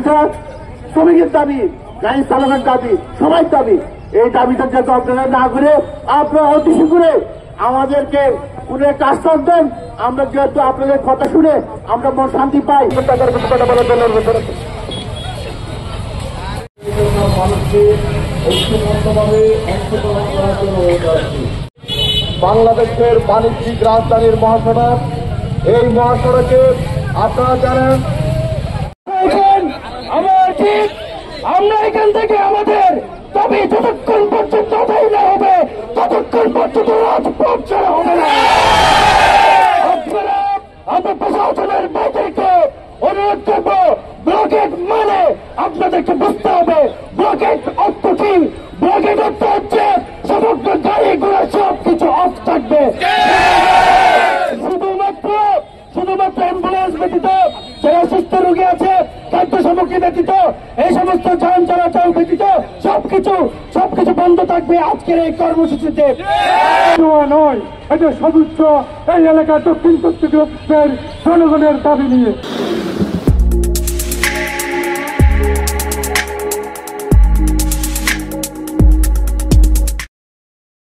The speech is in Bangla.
এটা শ্রমিকের দাবি, গাড়ি চালকের দাবি, সবাই দাবি। এই দাবিটা যাতে আপনারা না করে আপনারা অতি শীঘ্রে আমাদেরকে কোনো একটা আশ্বাস দেন। আমরা যেহেতু আপনাদের কথা শুনে আমরা মন শান্তি পাই। মানুষকে ঐক্যবদ্ধভাবে অংশগ্রহণ করার জন্য বাংলাদেশের বাণিজ্যিক রাজধানীর মহাসড়ক, এই মহাসড়কে আপনারা জানেন আমার ঠিক আমরা এখান থেকে আমাদের তবে যতক্ষণ পর্যন্ত আদায় না হবে ততক্ষণ পর্যন্ত রাজপথ ছাড়া হবে না। আমরা প্রশাসনের বাইরেকে অনুরোধ করবো, ব্লকেট মানে আপনাদেরকে বুঝতে হবে ব্লকেট অর্থ কি। ব্লকেট অর্থ হচ্ছে সমগ্র গাড়ি ঘোড়া সবকিছু অফ থাকবে, শুধুমাত্র অ্যাম্বুলেন্স ব্যতীত, যারা সুস্থ রোগী আছে খাদ্য সামগ্রী ব্যতীত, এই সমস্ত যান চলাচল ব্যতীত সবকিছু বন্ধ থাকবে আজকের এই কর্মসূচিতে। নয়, এটা সর্বোচ্চ এই এলাকার দক্ষিণ চট্টগ্রামের জনগণের দাবি নিয়ে